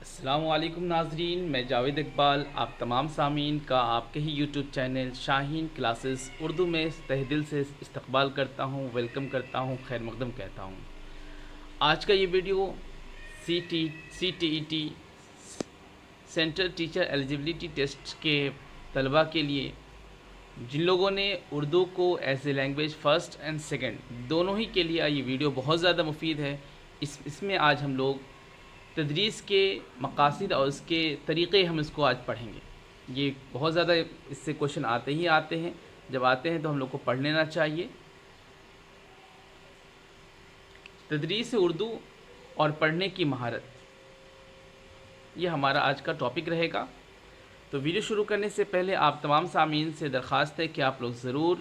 السلام علیکم ناظرین، میں جاوید اقبال آپ تمام سامعین کا آپ کے ہی یوٹیوب چینل شاہین کلاسز اردو میں تہہ دل سے استقبال کرتا ہوں، ویلکم کرتا ہوں، خیر مقدم کہتا ہوں۔ آج کا یہ video C T E T central teacher eligibility test کے طلباء کے لیے جن لوگوں نے اردو کو as a language first and second دونوں ہی کے لیے یہ ویڈیو بہت زیادہ مفید ہے۔ اس میں آج ہم لوگ تدریس کے مقاصد اور اس کے طریقے ہم اس کو آج پڑھیں گے۔ یہ بہت زیادہ اس سے کوشچن آتے ہی آتے ہیں، جب آتے ہیں تو ہم لوگ کو پڑھ لینا چاہیے۔ تدریس اردو اور پڑھنے کی مہارت، یہ ہمارا آج کا ٹاپک رہے گا۔ تو ویڈیو شروع کرنے سے پہلے آپ تمام سامعین سے درخواست ہے کہ آپ لوگ ضرور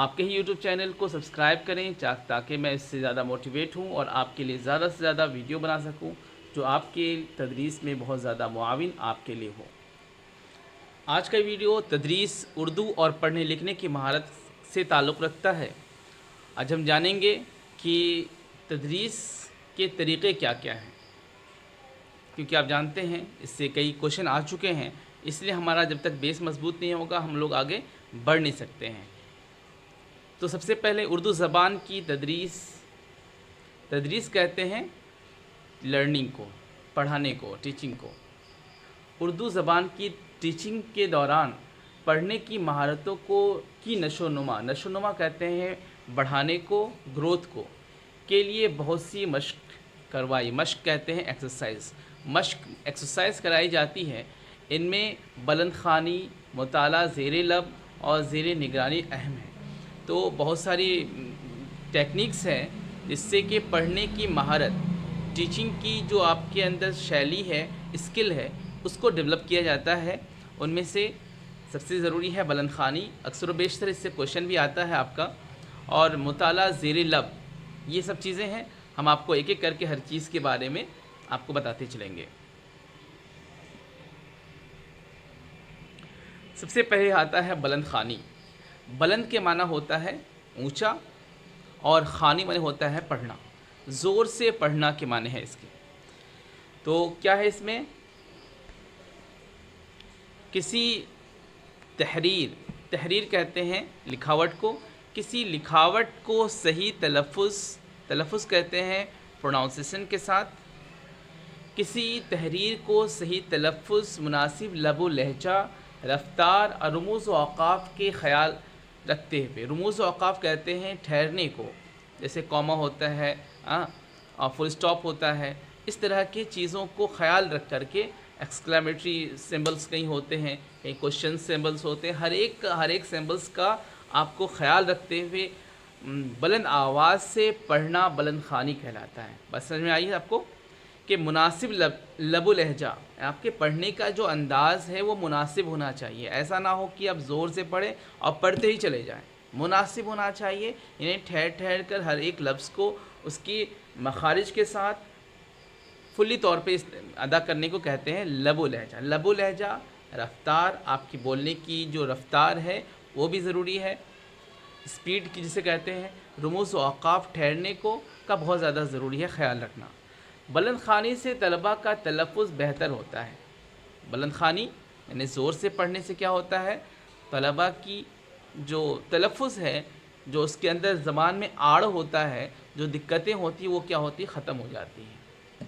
آپ کے ہی یوٹیوب چینل کو سبسکرائب کریں تاکہ میں اس سے زیادہ موٹیویٹ ہوں اور آپ کے لیے زیادہ سے زیادہ ویڈیو بنا سکوں جو آپ کے تدریس میں بہت زیادہ معاون آپ کے لیے ہو۔ آج کا ویڈیو تدریس اردو اور پڑھنے لکھنے کی مہارت سے تعلق رکھتا ہے۔ آج ہم جانیں گے کہ تدریس کے طریقے کیا کیا ہیں، کیونکہ آپ جانتے ہیں اس سے کئی کوشچن آ چکے ہیں، اس لیے ہمارا جب تک بیس مضبوط نہیں ہوگا ہم لوگ آگے بڑھ نہیں سکتے ہیں۔ تو سب سے پہلے اردو زبان کی تدریس کہتے ہیں لرننگ کو، پڑھانے کو، ٹیچنگ کو۔ اردو زبان کی ٹیچنگ کے دوران پڑھنے کی مہارتوں کی نشو نما کہتے ہیں بڑھانے کو، گروتھ کو کے لیے بہت سی مشق کہتے ہیں ایکسرسائز کرائی جاتی ہے۔ ان میں بلند خوانی، مطالعہ زیر لب اور زیر نگرانی اہم ہے۔ تو بہت ساری ٹیکنیکس ہیں جس سے کہ پڑھنے کی مہارت، ٹیچنگ کی جو آپ کے اندر شیلی ہے، اسکل ہے، اس کو ڈیولپ کیا جاتا ہے۔ ان میں سے سب سے ضروری ہے بلند خوانی، اکثر و بیشتر اس سے کوشچن بھی آتا ہے آپ کا، اور مطالعہ زیر لب۔ یہ سب چیزیں ہیں، ہم آپ کو ایک ایک کر کے ہر چیز کے بارے میں آپ کو بتاتے چلیں گے۔ سب سے پہلے آتا ہے بلند خوانی۔ بلند کے معنی ہوتا ہے اونچا، اور خوانی معنی ہوتا ہے پڑھنا، زور سے پڑھنا کے معنی ہے اس کے۔ تو کیا ہے اس میں؟ کسی تحریر کہتے ہیں لکھاوٹ کو، کسی لکھاوٹ کو صحیح تلفظ کہتے ہیں پروناؤنسیشن کے ساتھ، کسی تحریر کو صحیح تلفظ، مناسب لب و لہجہ، رفتار اور رموز و اوقاف کے خیال رکھتے ہوئے، رموز و اوقاف کہتے ہیں ٹھہرنے کو، جیسے کوما ہوتا ہے اور فل سٹاپ ہوتا ہے، اس طرح کی چیزوں کو خیال رکھ کر کے ایکسکلیمیٹری سمبلز کہیں ہوتے ہیں، کہیں کوشچن سمبلز ہوتے ہیں، ہر ایک سمبلز کا آپ کو خیال رکھتے ہوئے بلند آواز سے پڑھنا بلند خوانی کہلاتا ہے۔ بس سمجھ میں آئی آپ کو کہ مناسب لب و لہجہ، آپ کے پڑھنے کا جو انداز ہے وہ مناسب ہونا چاہیے۔ ایسا نہ ہو کہ آپ زور سے پڑھیں اور پڑھتے ہی چلے جائیں، مناسب ہونا چاہیے، یعنی ٹھہر کر ہر ایک لفظ کو اس کی مخارج کے ساتھ فلی طور پہ ادا کرنے کو کہتے ہیں لب و لہجہ۔ لب و لہجہ، رفتار، آپ کی بولنے کی جو رفتار ہے وہ بھی ضروری ہے، اسپیڈ کی جسے کہتے ہیں، رموز و اوقاف ٹھہرنے کا بہت زیادہ ضروری ہے خیال رکھنا۔ بلند خوانی سے طلباء کا تلفظ بہتر ہوتا ہے۔ بلند خوانی یعنی زور سے پڑھنے سے کیا ہوتا ہے؟ طلباء کی جو تلفظ ہے، جو اس کے اندر زبان میں آڑ ہوتا ہے، جو دقتیں ہوتی ہیں وہ کیا ہوتی ختم ہو جاتی ہیں۔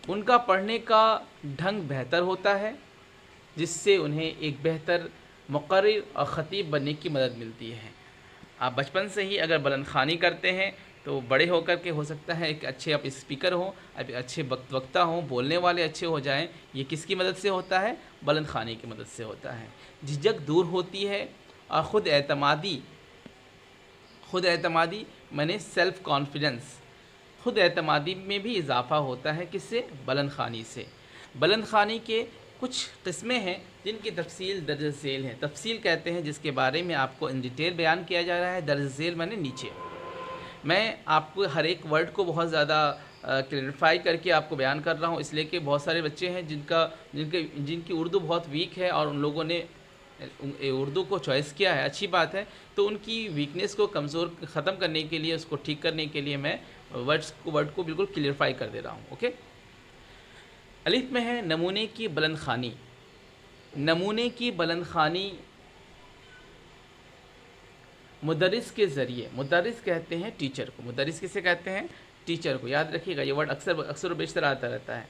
ان کا پڑھنے کا ڈھنگ بہتر ہوتا ہے، جس سے انہیں ایک بہتر مقرر اور خطیب بننے کی مدد ملتی ہے۔ آپ بچپن سے ہی اگر بلند خوانی کرتے ہیں تو بڑے ہو کر کے ہو سکتا ہے ایک اچھے آپ اسپیکر ہوں، اچھے وقتہ ہوں، بولنے والے اچھے ہو جائیں۔ یہ کس کی مدد سے ہوتا ہے؟ بلند خوانی کی مدد سے ہوتا ہے۔ جھجک دور ہوتی ہے اور خود اعتمادی میں سیلف کانفیڈنس، خود اعتمادی میں بھی اضافہ ہوتا ہے، کس سے؟ بلند خوانی سے۔ بلند خوانی کے کچھ قسمیں ہیں جن کی تفصیل درج ذیل ہے۔ تفصیل کہتے ہیں جس کے بارے میں آپ کو ان ڈیٹیل بیان کیا جا رہا ہے، درج ذیل میں نے نیچے۔ میں آپ کو ہر ایک ورڈ کو بہت زیادہ کلیریفائی کر کے آپ کو بیان کر رہا ہوں، اس لیے کہ بہت سارے بچے ہیں جن کی اردو بہت ویک ہے اور ان لوگوں نے اردو کو چوائس کیا ہے، اچھی بات ہے۔ تو ان کی ویکنیس کو ختم کرنے کے لیے، اس کو ٹھیک کرنے کے لیے میں ورڈ کو بالکل کلیئرفائی کر دے رہا ہوں، اوکے۔ الف میں ہے نمونے کی بلند خوانی. نمونے کی بلند خوانی مدرس کے ذریعے، مدرس کہتے ہیں ٹیچر کو، مدرس کسے کہتے ہیں؟ ٹیچر کو. یاد رکھیے گا یہ ورڈ اکثر و بیشتر آتا رہتا ہے.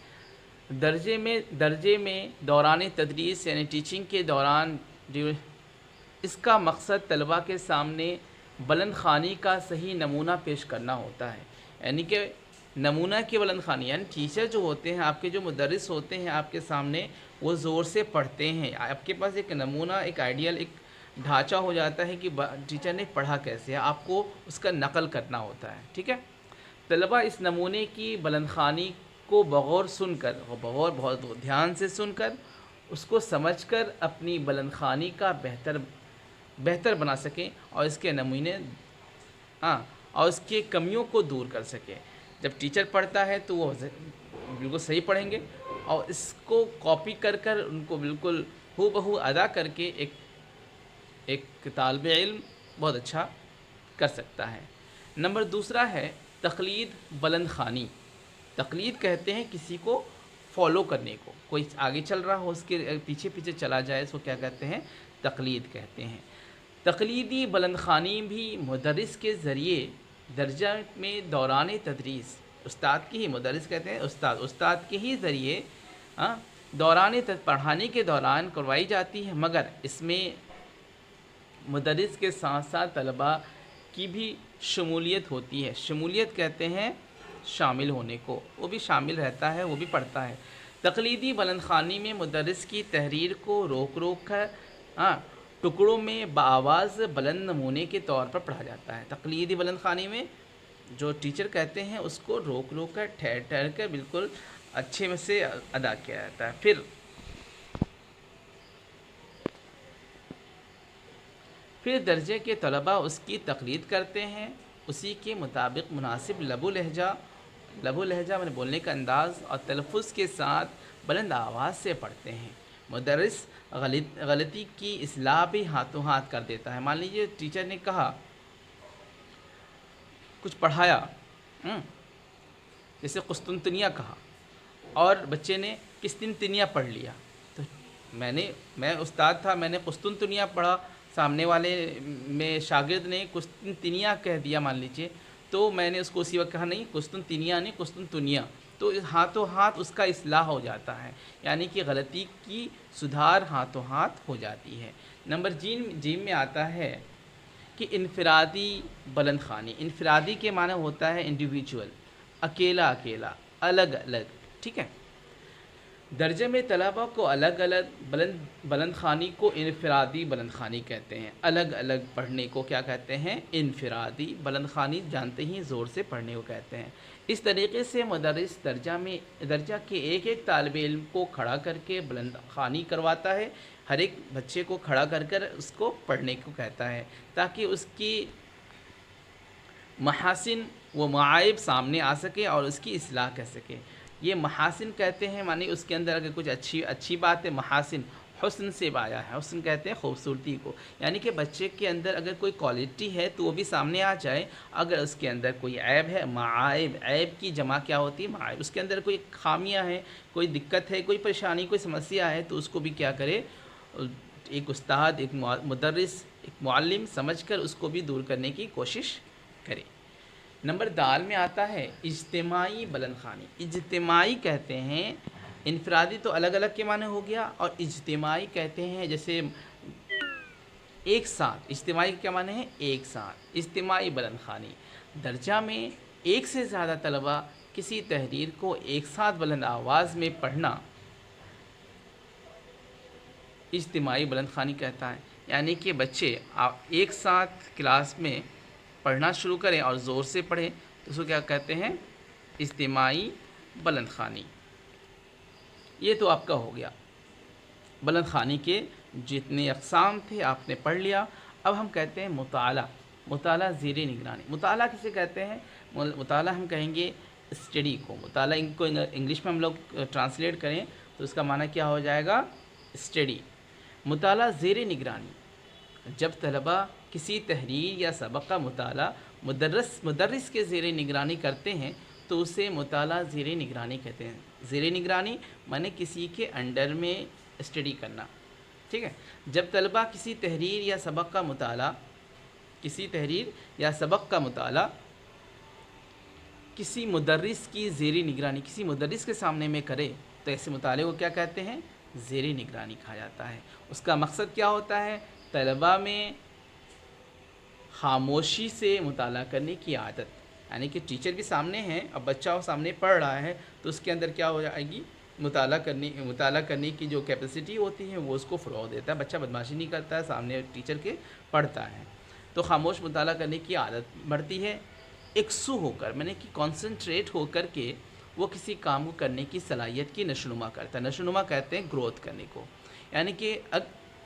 درجے میں دوران تدریس یعنی ٹیچنگ کے دوران اس کا مقصد طلباء کے سامنے بلند خوانی کا صحیح نمونہ پیش کرنا ہوتا ہے. یعنی کہ نمونہ کی بلند خوانی، یعنی ٹیچر جو ہوتے ہیں آپ کے، جو مدرس ہوتے ہیں آپ کے سامنے، وہ زور سے پڑھتے ہیں. آپ کے پاس ایک نمونہ، ایک آئیڈیل، ایک ڈھانچہ ہو جاتا ہے کہ ٹیچر نے پڑھا کیسے ہے، آپ کو اس کا نقل کرنا ہوتا ہے. ٹھیک ہے. طلباء اس نمونے کی بلند خوانی کو بغور سن کر، بہت دھیان سے سن کر، اس کو سمجھ کر اپنی بلند خوانی کا بہتر بنا سکیں اور اس کے نمونے اور اس کی کمیوں کو دور کر سکیں. جب ٹیچر پڑھتا ہے تو وہ بالکل صحیح پڑھیں گے، اور اس کو کاپی کر ان کو بالکل ہو بہو ادا کر کے ایک طالب علم بہت اچھا کر سکتا ہے. نمبر دوسرا ہے تقلید بلند خوانی. تقلید کہتے ہیں کسی کو فالو کرنے کو، کوئی آگے چل رہا ہو اس کے پیچھے چلا جائے، اس کو کیا کہتے ہیں؟ تقلید کہتے ہیں. تقلیدی بلند خوانی بھی مدرس کے ذریعے درجہ میں دوران تدریس، استاد کی ہی، مدرس کہتے ہیں استاد کے ہی ذریعے دوران پڑھانے کے دوران کروائی جاتی ہے، مگر اس میں مدرس کے ساتھ ساتھ طلباء کی بھی شمولیت ہوتی ہے. شمولیت کہتے ہیں شامل ہونے کو، وہ بھی شامل رہتا ہے، وہ بھی پڑھتا ہے. تقلیدی بلند خوانی میں مدرس کی تحریر کو روک کر ٹکڑوں میں بآواز بلند نمونے کے طور پر پڑھا جاتا ہے. تقلیدی بلند خوانی میں جو ٹیچر کہتے ہیں اس کو روک کر ٹھہر کر بالکل اچھے میں سے ادا کیا جاتا ہے. پھر درجے کے طلباء اس کی تقلید کرتے ہیں، اسی کے مطابق مناسب لب و لہجہ میں بولنے کا انداز اور تلفظ کے ساتھ بلند آواز سے پڑھتے ہیں. مدرس غلطی کی اصلاح بھی ہاتھوں ہاتھ کر دیتا ہے. مان لیجیے ٹیچر نے کہا، کچھ پڑھایا، جیسے قسطنطنیہ کہا، اور بچے نے قسطنطنیہ پڑھ لیا، تو میں استاد تھا، میں نے قسطنطنیہ پڑھا، سامنے والے میں شاگرد نے قسطنطنیہ کہہ دیا مان لیجیے، تو میں نے اس کو اسی وقت کہا نہیں قسطنطنیہ نہیں قسطنطنیہ، تو ہاتھوں ہاتھ اس کا اصلاح ہو جاتا ہے، یعنی کہ غلطی کی سدھار ہاتھوں ہاتھ ہو جاتی ہے. نمبر جیم میں آتا ہے کہ انفرادی بلند خوانی. انفرادی کے معنی ہوتا ہے انڈیویجول، اکیلا، الگ الگ. ٹھیک ہے. درجے میں طلباء کو الگ الگ بلند خوانی کو انفرادی بلند خوانی کہتے ہیں. الگ الگ پڑھنے کو کیا کہتے ہیں؟ انفرادی بلند خوانی. جانتے ہی زور سے پڑھنے کو کہتے ہیں. اس طریقے سے مدرس درجہ کے ایک طالب علم کو کھڑا کر کے بلند خوانی کرواتا ہے. ہر ایک بچے کو کھڑا کر اس کو پڑھنے کو کہتا ہے، تاکہ اس کی محاسن و معائب سامنے آ سکے اور اس کی اصلاح کر سکے. یہ محاسن کہتے ہیں، معنی اس کے اندر اگر کچھ اچھی بات ہے، محاسن حسن سے آیا ہے. حسن کہتے ہیں خوبصورتی کو، یعنی کہ بچے کے اندر اگر کوئی کوالٹی ہے تو وہ بھی سامنے آ جائے. اگر اس کے اندر کوئی عیب ہے، معائب، عیب کی جمع کیا ہوتی ہے؟ معائب. اس کے اندر کوئی خامیاں ہیں، کوئی دقت ہے، کوئی پریشانی، کوئی سمسیا ہے، تو اس کو بھی کیا کرے؟ ایک استاد، ایک مدرس، ایک معلم سمجھ کر اس کو بھی دور کرنے کی کوشش کرے. نمبر دال میں آتا ہے اجتماعی بلند خوانی. اجتماعی کہتے ہیں، انفرادی تو الگ الگ کے معنی ہو گیا، اور اجتماعی کہتے ہیں جیسے ایک ساتھ. اجتماعی کیا معنی ہے؟ ایک ساتھ. اجتماعی بلند خوانی. درجہ میں ایک سے زیادہ طلباء کسی تحریر کو ایک ساتھ بلند آواز میں پڑھنا اجتماعی بلند خوانی کہتا ہے. یعنی کہ بچے ایک ساتھ کلاس میں پڑھنا شروع کریں اور زور سے پڑھیں تو اس کو کیا کہتے ہیں؟ اجتماعی بلند خوانی. یہ تو آپ کا ہو گیا بلند خوانی کے جتنے اقسام تھے آپ نے پڑھ لیا. اب ہم کہتے ہیں مطالعہ زیر نگرانی. مطالعہ کسے کہتے ہیں؟ مطالعہ ہم کہیں گے اسٹڈی کو. مطالعہ کو انگلش میں ہم لوگ ٹرانسلیٹ کریں تو اس کا معنی کیا ہو جائے گا؟ اسٹڈی. مطالعہ زیر نگرانی. جب طلباء کسی تحریر یا سبق کا مطالعہ مدرس کے زیر نگرانی کرتے ہیں تو اسے مطالعہ زیر نگرانی کہتے ہیں. زیر نگرانی مانے کسی کے انڈر میں اسٹڈی کرنا، ٹھیک ہے۔ جب طلبہ کسی تحریر یا سبق کا مطالعہ کسی مدرس کی زیر نگرانی، کسی مدرس کے سامنے میں کرے تو ایسے مطالعے کو کیا کہتے ہیں؟ زیر نگرانی کہا جاتا ہے۔ اس کا مقصد کیا ہوتا ہے؟ طلبہ میں خاموشی سے مطالعہ کرنے کی عادت، یعنی کہ ٹیچر بھی سامنے ہیں، اب بچہ وہ سامنے پڑھ رہا ہے تو اس کے اندر کیا ہو جائے گی؟ مطالعہ کرنے کی جو کیپیسٹی ہوتی ہے وہ اس کو فروغ دیتا ہے، بچہ بدماشی نہیں کرتا ہے، سامنے ٹیچر کے پڑھتا ہے، تو خاموش مطالعہ کرنے کی عادت بڑھتی ہے۔ یکسو ہو کر، میں نے کہ کانسنٹریٹ ہو کر کے وہ کسی کام کو کرنے کی صلاحیت کی نشوونما کرتا ہے۔ نشوونما کہتے ہیں گروتھ کرنے کو، یعنی کہ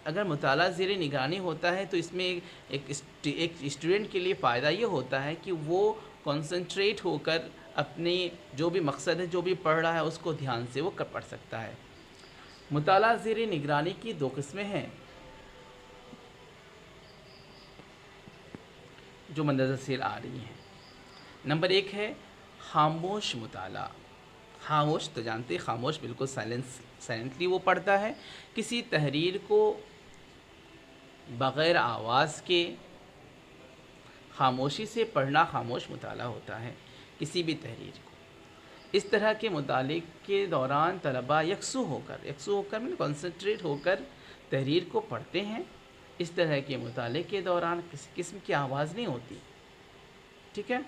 اگر مطالعہ زیر نگرانی ہوتا ہے تو اس میں ایک اسٹوڈنٹ کے لیے فائدہ یہ ہوتا ہے کہ وہ کانسنٹریٹ ہو کر اپنی جو بھی مقصد ہے، جو بھی پڑھ رہا ہے، اس کو دھیان سے وہ پڑھ سکتا ہے۔ مطالعہ زیر نگرانی کی دو قسمیں ہیں جو مندرجہ ذیل آ رہی ہیں۔ نمبر 1 ہے خاموش مطالعہ۔ خاموش تو جانتے ہیں، خاموش بالکل سائلنٹلی وہ پڑھتا ہے، کسی تحریر کو بغیر آواز کے خاموشی سے پڑھنا خاموش مطالعہ ہوتا ہے، کسی بھی تحریر کو۔ اس طرح کے مطالعے کے دوران طلباء یکسو ہو کر میں کنسنٹریٹ ہو کر تحریر کو پڑھتے ہیں۔ اس طرح کے مطالعے کے دوران کسی قسم کی آواز نہیں ہوتی، ٹھیک ہے۔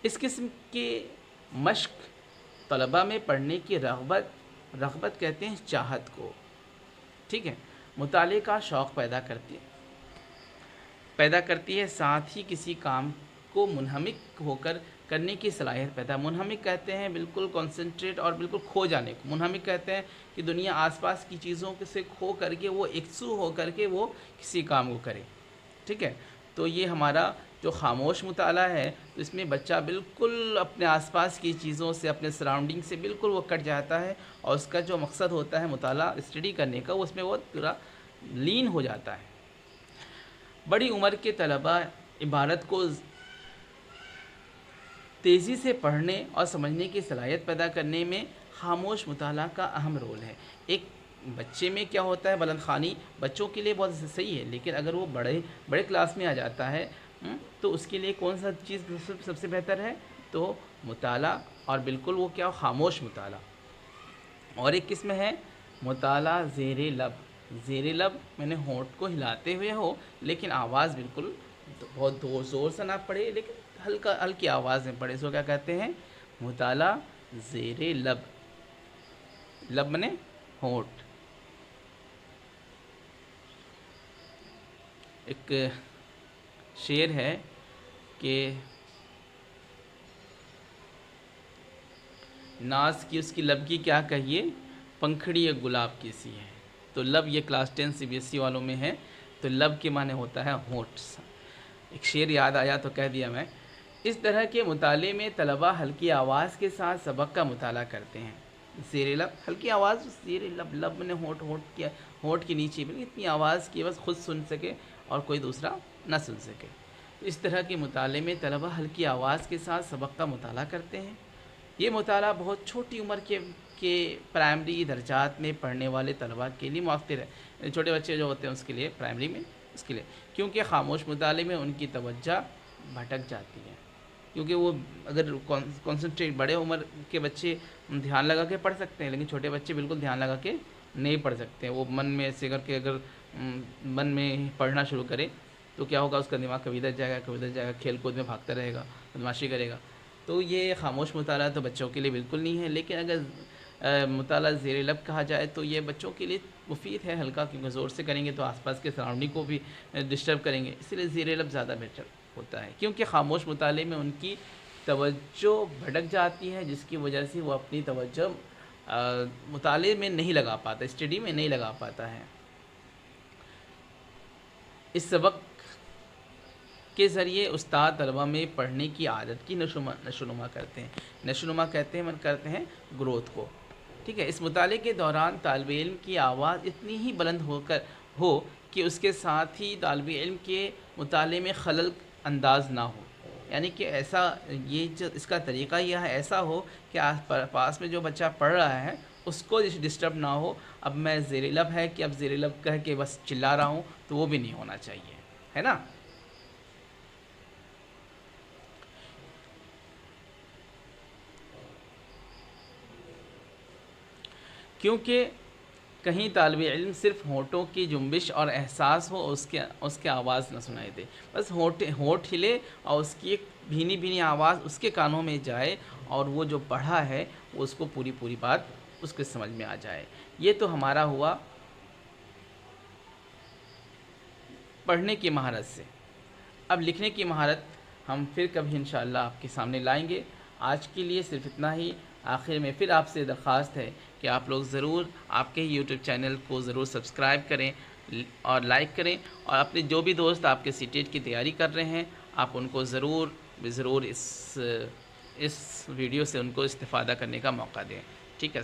اس قسم کے مشق طلباء میں پڑھنے کی رغبت کہتے ہیں چاہت کو، ٹھیک ہے، مطالعے کا شوق پیدا کرتی ہے، ساتھ ہی کسی کام کو منہمک ہو کر کرنے کی صلاحیت پیدا۔ منہمک کہتے ہیں بالکل کنسنٹریٹ اور بالکل کھو جانے کو، منہمک کہتے ہیں کہ دنیا آس پاس کی چیزوں سے کھو کر کے وہ یکسو ہو کر کے وہ کسی کام کو کرے، ٹھیک ہے۔ تو یہ ہمارا جو خاموش مطالعہ ہے، تو اس میں بچہ بالکل اپنے آس پاس کی چیزوں سے، اپنے سراؤنڈنگ سے بالکل وہ کٹ جاتا ہے، اور اس کا جو مقصد ہوتا ہے مطالعہ اسٹڈی کرنے کا، اس میں وہ پورا لین ہو جاتا ہے۔ بڑی عمر کے طلباء عبارت کو تیزی سے پڑھنے اور سمجھنے کی صلاحیت پیدا کرنے میں خاموش مطالعہ کا اہم رول ہے۔ ایک بچے میں کیا ہوتا ہے، بلند خوانی بچوں کے لیے بہت صحیح ہے، لیکن اگر وہ بڑے کلاس میں آ جاتا ہے تو اس کے لیے کون سا چیز سب سے بہتر ہے؟ تو مطالعہ، اور بالکل وہ کیا، خاموش مطالعہ۔ اور ایک قسم ہے مطالعہ زیر لب، میں نے ہونٹ کو ہلاتے ہوئے ہو لیکن آواز بالکل بہت زور سے نہ پڑے، لیکن ہلکی آواز میں پڑھے، اس کو کیا کہتے ہیں؟ مطالعہ زیر لب میں نے ہونٹ۔ ایک شعر ہے کہ ناز کی اس کی لب کی کیا کہیے، پنکھڑی ایک گلاب کی سی ہے۔ تو لب یہ کلاس 10 CBSE والوں میں ہے، تو لب کے معنی ہوتا ہے ہونٹ۔ ایک شعر یاد آیا تو کہہ دیا میں۔ اس طرح کے مطالعے میں طلباء ہلکی آواز کے ساتھ سبق کا مطالعہ کرتے ہیں۔ زیر لب، ہلکی آواز، زیر لب میں نے ہونٹ کے نیچے، بلکہ اتنی آواز کی بس خود سن سکے اور کوئی دوسرا نہ سن سکے۔ اس طرح کے مطالعے میں طلباء ہلکی آواز کے ساتھ سبق کا مطالعہ کرتے ہیں۔ یہ مطالعہ بہت چھوٹی عمر کے پرائمری درجات میں پڑھنے والے طلباء کے لیے مؤثر ہے۔ چھوٹے بچے جو ہوتے ہیں اس کے لیے، پرائمری میں، اس کے لیے، کیونکہ خاموش مطالعے میں ان کی توجہ بھٹک جاتی ہے، کیونکہ وہ اگر کنسنٹریٹ، بڑے عمر کے بچے دھیان لگا کے پڑھ سکتے ہیں، لیکن چھوٹے بچے بالکل دھیان لگا کے نہیں پڑھ سکتے ہیں۔ وہ من میں ایسے کر کے اگر من میں پڑھنا شروع کرے تو کیا ہوگا، اس کا دماغ کبھی ادھر جائے گا، کھیل کود میں بھاگتا رہے گا، بدماشی کرے گا۔ تو یہ خاموش مطالعہ تو بچوں کے لیے بالکل نہیں ہے، لیکن اگر مطالعہ زیر لب کہا جائے تو یہ بچوں کے لیے مفید ہے، ہلکا، کیونکہ زور سے کریں گے تو آس پاس کے سراؤنڈنگ کو بھی ڈسٹرب کریں گے، اس لیے زیر لب زیادہ بہتر ہوتا ہے، کیونکہ خاموش مطالعے میں ان کی توجہ بھٹک جاتی ہے، جس کی وجہ سے وہ اپنی توجہ مطالعے میں نہیں لگا پاتا، اسٹڈی میں نہیں لگا پاتا ہے۔ اس سبق کے ذریعے استاد طلباء میں پڑھنے کی عادت کی نشوونما کرتے ہیں گروتھ کو، ٹھیک ہے۔ اس مطالعے کے دوران طالب علم کی آواز اتنی ہی بلند ہو کہ اس کے ساتھ ہی طالب علم کے مطالعے میں خلل انداز نہ ہو، یعنی کہ ایسا یہ جو اس کا طریقہ یہ ایسا ہو کہ پاس میں جو بچہ پڑھ رہا ہے اس کو ڈسٹرب نہ ہو. اب میں زیر لب ہے کہ اب زیر لب کہہ کے بس چلا رہا ہوں تو وہ بھی نہیں ہونا چاہیے، ہے نا. کیونکہ کہیں طالب علم صرف ہونٹوں کی جنبش اور احساس ہو، اس کے آواز نہ سنائی دے، بس ہونٹ ہلے اور اس کی ایک بھینی بھینی آواز اس کے کانوں میں جائے اور وہ جو پڑھا ہے وہ اس کو پوری بات اس کے سمجھ میں آ جائے. یہ تو ہمارا ہوا پڑھنے کی مہارت سے. اب لکھنے کی مہارت ہم پھر کبھی انشاءاللہ آپ کے سامنے لائیں گے. آج کے لیے صرف اتنا ہی. آخر میں پھر آپ سے درخواست ہے کہ آپ لوگ ضرور آپ کے یوٹیوب چینل کو ضرور سبسکرائب کریں اور لائک کریں، اور اپنے جو بھی دوست آپ کے CTET کی تیاری کر رہے ہیں آپ ان کو ضرور اس ویڈیو سے ان کو استفادہ کرنے کا موقع دیں. ٹھیک ہے.